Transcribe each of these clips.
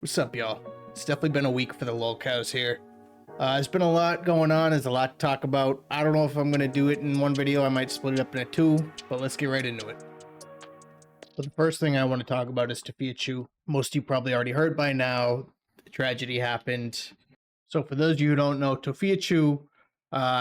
What's up, y'all? It's definitely been a week for the lolcows here. There's been a lot going on. There's a lot to talk about. I don't know if I'm going to do it in one video. I might split it up into two, but let's get right into it. So the first thing I want to talk about is Tophia Chu. Most of you probably already heard by now. The tragedy happened. So for those of you who don't know, Tophia Chu,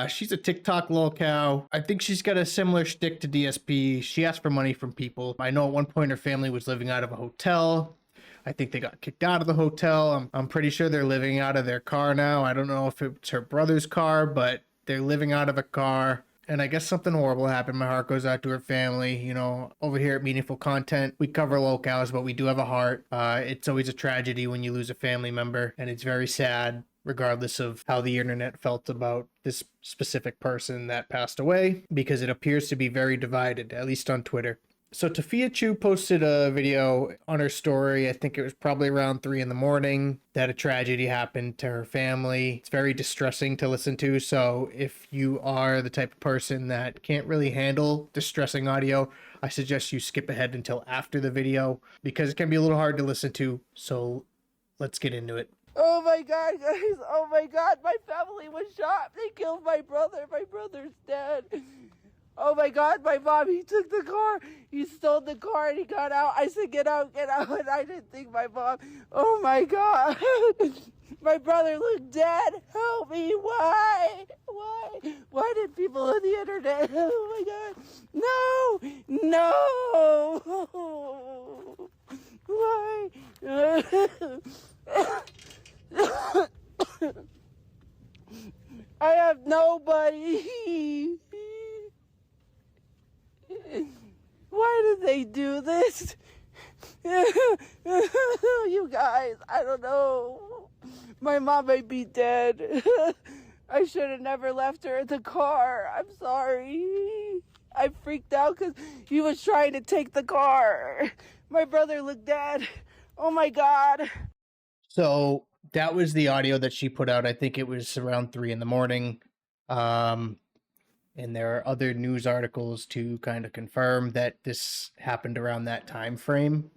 she's a TikTok lolcow. I think she's got a similar shtick to DSP. She asked for money from people. I know at one point her family was living out of a hotel. I think they got kicked out of the hotel. I'm pretty sure they're living out of their car now. I don't know if it's her brother's car, but they're living out of a car. And I guess something horrible happened. My heart goes out to her family. You know, over here at Meaningful Content, we cover lolcows, but we do have a heart. It's always a tragedy when you lose a family member, and it's very sad, regardless of how the internet felt about this specific person that passed away, because it appears to be very divided, at least on Twitter. So Tophiachu posted a video on her story. I think it was probably around 3 in the morning that a tragedy happened to her family. It's very distressing to listen to. So if you are the type of person that can't really handle distressing audio, I suggest you skip ahead until after the video because it can be a little hard to listen to. So let's get into it. Oh my god, guys. Oh my god, my family was shot. They killed my brother. My brother's dead. Oh my god, my mom, he took the car. He stole the car and he got out. I said, get out, get out. And I didn't think my mom. Oh my god. My brother looked dead. Help me. Why? Why? Why did people on the internet? Oh my god. No. No. Why? I have nobody. Why did they do this? You guys, I don't know. My mom might be dead. I should have never left her in the car. I'm sorry. I freaked out because he was trying to take the car. My brother looked dead. Oh my god. So that was the audio that she put out. I think it was around 3 in the morning. And there are other news articles to kind of confirm that this happened around that time frame.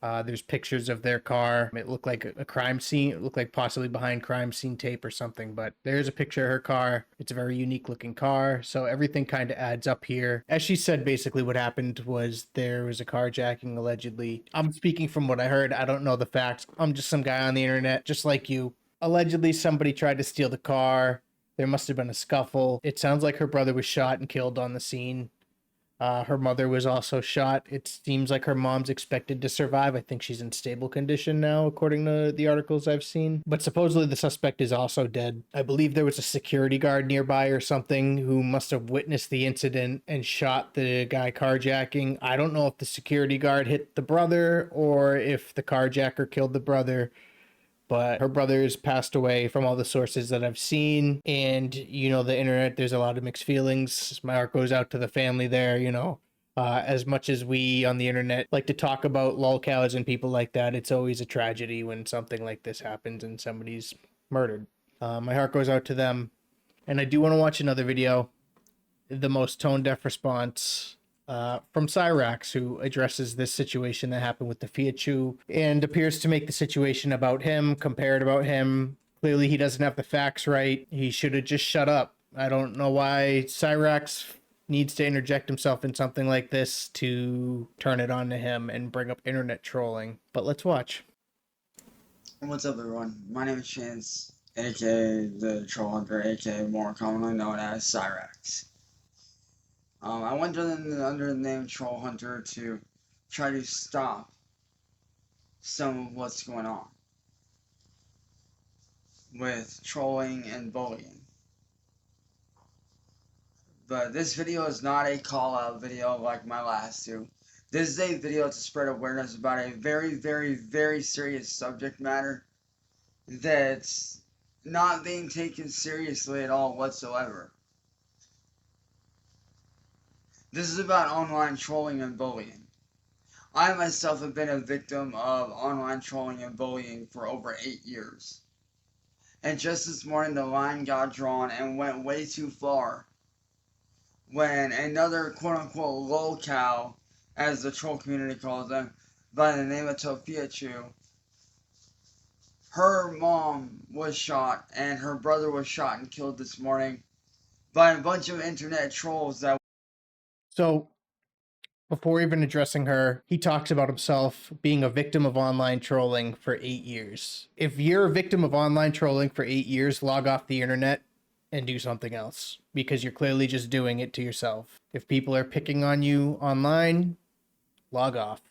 There's pictures of their car. It looked like a crime scene. It looked like possibly behind crime scene tape or something, but there's a picture of her car. It's a very unique looking car. So everything kind of adds up here. As she said, basically what happened was there was a carjacking allegedly. I'm speaking from what I heard. I don't know the facts. I'm just some guy on the internet, just like you. Allegedly, somebody tried to steal the car. There must have been a scuffle. It sounds like her brother was shot and killed on the scene. Her mother was also shot. It seems like her mom's expected to survive. I think she's in stable condition now, according to the articles I've seen. But supposedly the suspect is also dead. I believe there was a security guard nearby or something who must have witnessed the incident and shot the guy carjacking. I don't know if the security guard hit the brother or if the carjacker killed the brother. But her brother's passed away from all the sources that I've seen. And, you know, the internet, there's a lot of mixed feelings. My heart goes out to the family there, you know. As much as we on the internet like to talk about lolcows and people like that, it's always a tragedy when something like this happens and somebody's murdered. My heart goes out to them. And I do want to watch another video, the most tone-deaf response from Cyraxx, who addresses this situation that happened with Tophiachu and appears to make the situation about him, compare it about him. Clearly, he doesn't have the facts right. He should have just shut up. I don't know why Cyraxx needs to interject himself in something like this to turn it on to him and bring up internet trolling. But let's watch. What's up, everyone? My name is Chance, aka the Troll Hunter, aka more commonly known as Cyraxx. I went under the name Troll Hunter to try to stop some of what's going on with trolling and bullying. But this video is not a call-out video like my last two. This is a video to spread awareness about a very, very, very serious subject matter that's not being taken seriously at all whatsoever. This is about online trolling and bullying. I myself have been a victim of online trolling and bullying for over 8 years. And just this morning the line got drawn and went way too far when another quote-unquote lolcow, as the troll community calls them, by the name of Tophiachu, her mom was shot and her brother was shot and killed this morning by a bunch of internet trolls that... So, before even addressing her, he talks about himself being a victim of online trolling for 8 years. If you're a victim of online trolling for 8 years, log off the internet and do something else, because you're clearly just doing it to yourself. If people are picking on you online, log off.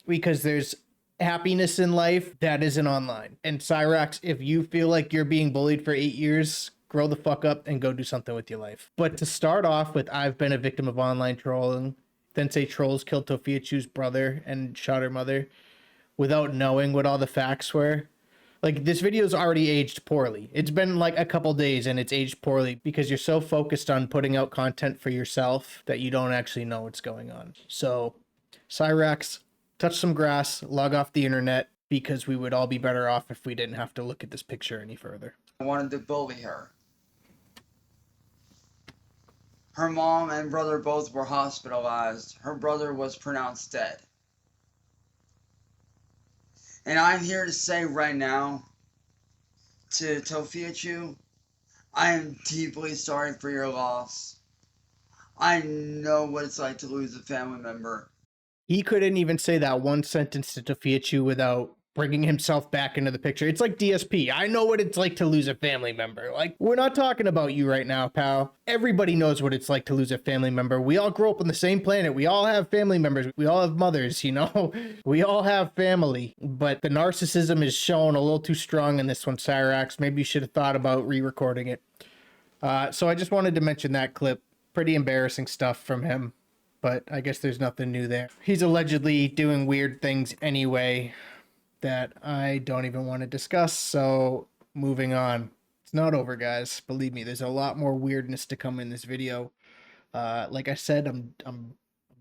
Because there's happiness in life that isn't online. And Cyrax, if you feel like you're being bullied for 8 years, grow the fuck up and go do something with your life. But to start off with, I've been a victim of online trolling, then say trolls killed Tophiachu's brother and shot her mother without knowing what all the facts were. Like, this video's already aged poorly. It's been like a couple days and it's aged poorly because you're so focused on putting out content for yourself that you don't actually know what's going on. So, Cyrax, touch some grass, log off the internet, because we would all be better off if we didn't have to look at this picture any further. wanted to bully her. Her mom and brother both were hospitalized. Her brother was pronounced dead. And I'm here to say right now to Tophiachu, I am deeply sorry for your loss. I know what it's like to lose a family member. He couldn't even say that one sentence to Tophiachu without bringing himself back into the picture. It's like DSP. I know what it's like to lose a family member. Like, we're not talking about you right now, pal. Everybody knows what it's like to lose a family member. We all grew up on the same planet. We all have family members. We all have mothers, you know? We all have family. But the narcissism is shown a little too strong in this one, Cyrax. Maybe you should have thought about re-recording it. So I just wanted to mention that clip. Pretty embarrassing stuff from him, but I guess there's nothing new there. He's allegedly doing weird things anyway that I don't even want to discuss, so moving on. It's not over, guys. Believe me, there's a lot more weirdness to come in this video. Like I said,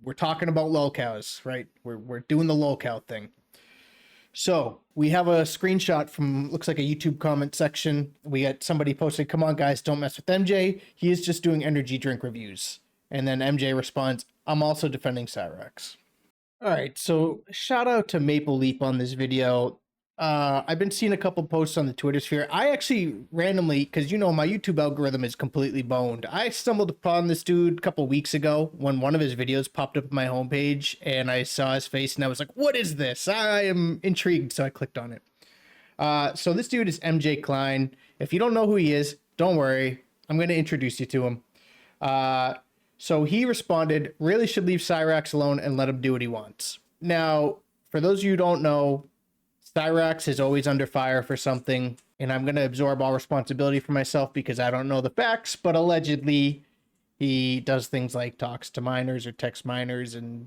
we're talking about lolcows, right? We're doing the lolcow thing. So we have a screenshot from, looks like a YouTube comment section. We got somebody posted, "Come on guys, don't mess with MJ. He is just doing energy drink reviews." And then MJ responds, "I'm also defending Cyrax." All right, so shout out to Maple Leap on this video. I've been seeing a couple posts on the Twitter sphere. I actually randomly, because you know my YouTube algorithm is completely boned, I stumbled upon this dude a couple weeks ago when one of his videos popped up on my homepage, and I saw his face and I was like, what is this? I am intrigued, so I clicked on it. So this dude is MJ Klein. If you don't know who he is, don't worry. I'm going to introduce you to him. So he responded, "Really should leave Cyrax alone and let him do what he wants." Now, for those of you who don't know, Cyrax is always under fire for something, and I'm going to absorb all responsibility for myself because I don't know the facts, but allegedly he does things like talks to minors or text minors, and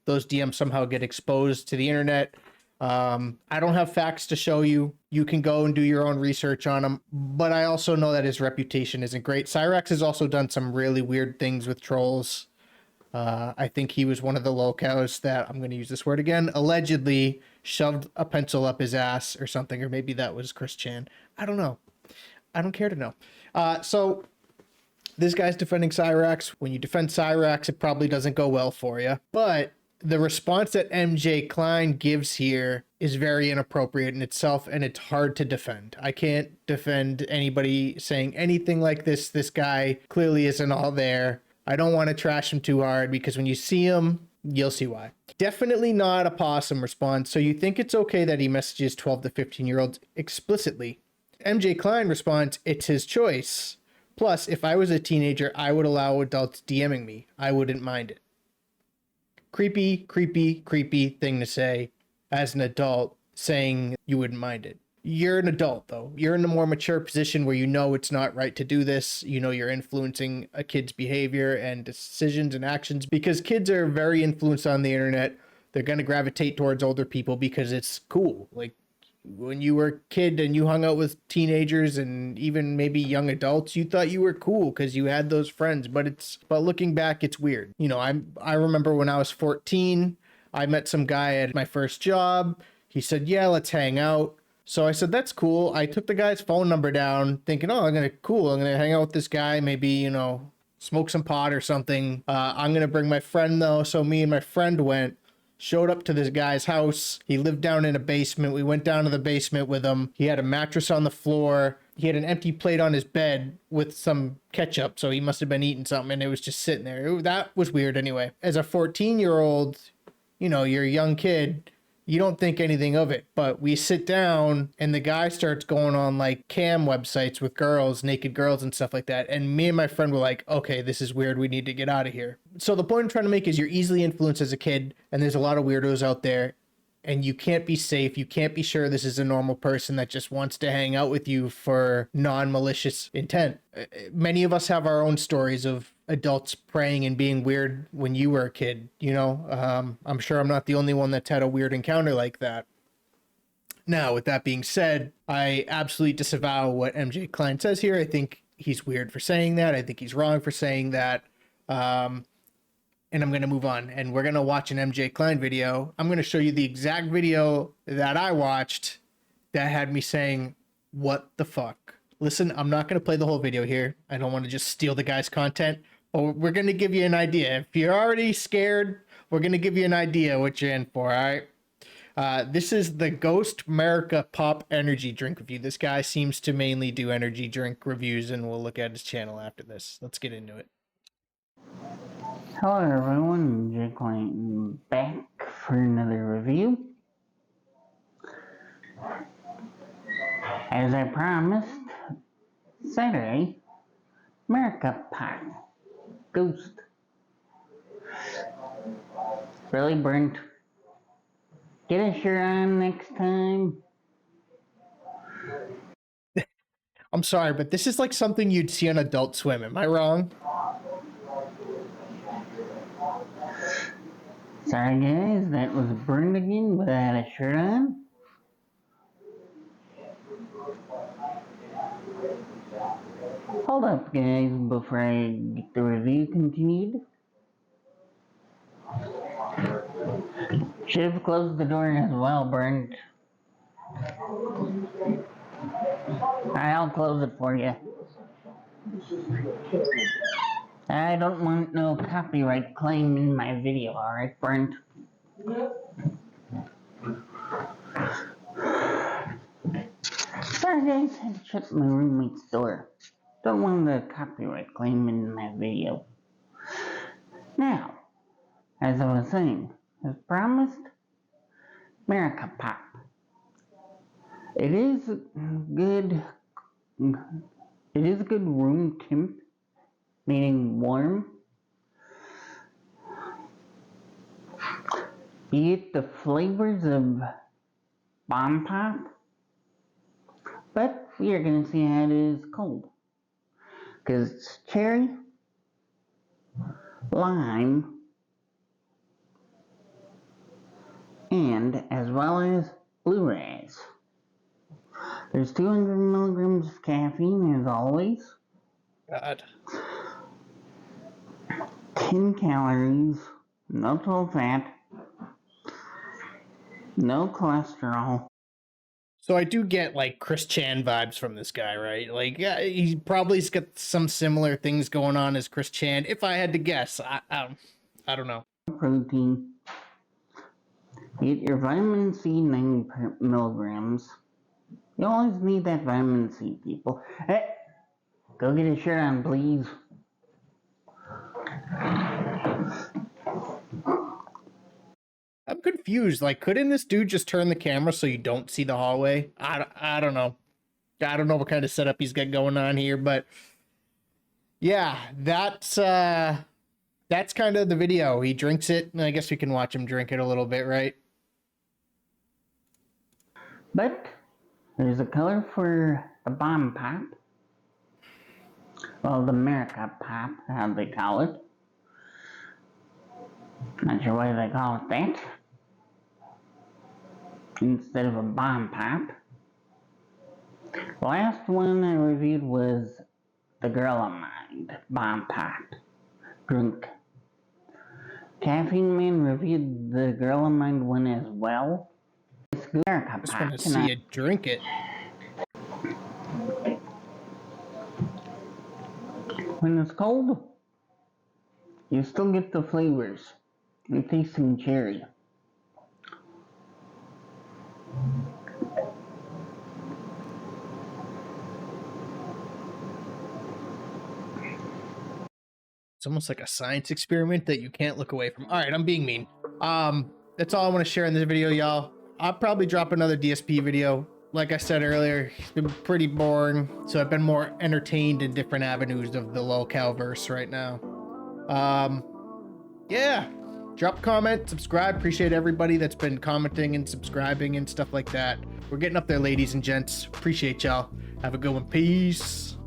those DMs somehow get exposed to the internet. I don't have facts to show you. You can go and do your own research on him, but I also know that his reputation isn't great. Cyrax has also done some really weird things with trolls. I think he was one of the lolcows that, I'm going to use this word again, allegedly shoved a pencil up his ass or something, or maybe that was Chris Chan. I don't know. I don't care to know. So this guy's defending Cyrax. When you defend Cyrax, it probably doesn't go well for you, but the response that MJ Klein gives here is very inappropriate in itself, and it's hard to defend. I can't defend anybody saying anything like this. This guy clearly isn't all there. I don't want to trash him too hard because when you see him, you'll see why. Definitely not a possum response. So you think it's okay that he messages 12 to 15-year-olds explicitly. MJ Klein responds, "It's his choice. Plus, if I was a teenager, I would allow adults DMing me. I wouldn't mind it." Creepy, creepy, creepy thing to say as an adult, saying you wouldn't mind it. You're an adult, though. You're in a more mature position where you know it's not right to do this. You know you're influencing a kid's behavior and decisions and actions, because kids are very influenced on the internet. They're going to gravitate towards older people because it's cool. Like, when you were a kid and you hung out with teenagers and even maybe young adults, you thought you were cool because you had those friends, but looking back, it's weird. You know, I remember when I was 14, I met some guy at my first job. He said, "Yeah, let's hang out." So I said, "That's cool." I took the guy's phone number down thinking, "Oh, I'm going to hang out with this guy, maybe, you know, smoke some pot or something. I'm going to bring my friend though." So me and my friend went. showed up to this guy's house. He lived down in a basement. We went down to the basement with him. He had a mattress on the floor. He had an empty plate on his bed with some ketchup, so he must have been eating something, and it was just sitting there. That was weird anyway. As a 14-year-old, you know, you're a young kid, you don't think anything of it. But we sit down and the guy starts going on like cam websites with girls, naked girls and stuff like that. And me and my friend were like, okay, this is weird. We need to get out of here. So the point I'm trying to make is you're easily influenced as a kid, and there's a lot of weirdos out there, and you can't be safe. You can't be sure this is a normal person that just wants to hang out with you for non-malicious intent. Many of us have our own stories of adults praying and being weird when you were a kid, you know. I'm sure I'm not the only one that's had a weird encounter like that. Now, with that being said, I absolutely disavow what MJ Klein says here. I think he's weird for saying that. I think he's wrong for saying that. And I'm going to move on, and we're going to watch an MJ Klein video. I'm going to show you the exact video that I watched that had me saying, what the fuck? Listen, I'm not going to play the whole video here. I don't want to just steal the guy's content, but we're going to give you an idea. If you're already scared, we're going to give you an idea what you're in for, all right? This is the Ghost America Pop Energy Drink review. This guy seems to mainly do energy drink reviews, and we'll look at his channel after this. Let's get into it. Hello everyone, MJ Klein back for another review. As I promised, Saturday, America Pop Ghost. Really burnt. Get a shirt on next time. I'm sorry, but this is like something you'd see on Adult Swim. Am I wrong? Sorry guys, that was burned again without a shirt on. Hold up guys, before I get the review continued. Should have closed the door as well, Brent. I'll close it for you. I don't want no copyright claim in my video, alright, Brent? Sorry guys, I had to shut my roommate's door. Don't want the copyright claim in my video. Now, as I was saying, as promised, America Pop. It is good. It is a good room temp, meaning warm. You get the flavors of bomb pop, but we are gonna see how it is cold, because it's cherry, lime, and as well as blueberries. There's 200 milligrams of caffeine as always. God. 10 calories, no total fat, no cholesterol. So I do get like Chris Chan vibes from this guy, right? Like, yeah, he probably's got some similar things going on as Chris Chan. If I had to guess, I don't know. Protein. Get your vitamin C 90 milligrams. You always need that vitamin C, people. Hey, go get a shirt on, please. I'm confused. Like, couldn't this dude just turn the camera so you don't see the hallway? I don't know. I don't know what kind of setup he's got going on here, but yeah, that's kind of the video. He drinks it, and I guess we can watch him drink it a little bit, right? But there's a color for the bomb pop. Well, the America Pop, how they call it. Not sure why they call it that. Instead of a bomb pop. The last one I reviewed was the Girl of Mine bomb pop drink. Caffeine Man reviewed the Girl of Mine one as well. It's America I just Pop want to see tonight. you drink it. When it's cold, you still get the flavors. You're tasting cherry. It's almost like a science experiment that you can't look away from. All right, I'm being mean. That's all I want to share in this video, y'all. I'll probably drop another DSP video. Like I said earlier, it's been pretty boring, so I've been more entertained in different avenues of the LOLCOW verse right now. Yeah, drop a comment, subscribe. Appreciate everybody that's been commenting and subscribing and stuff like that. We're getting up there, ladies and gents. Appreciate y'all. Have a good one. Peace.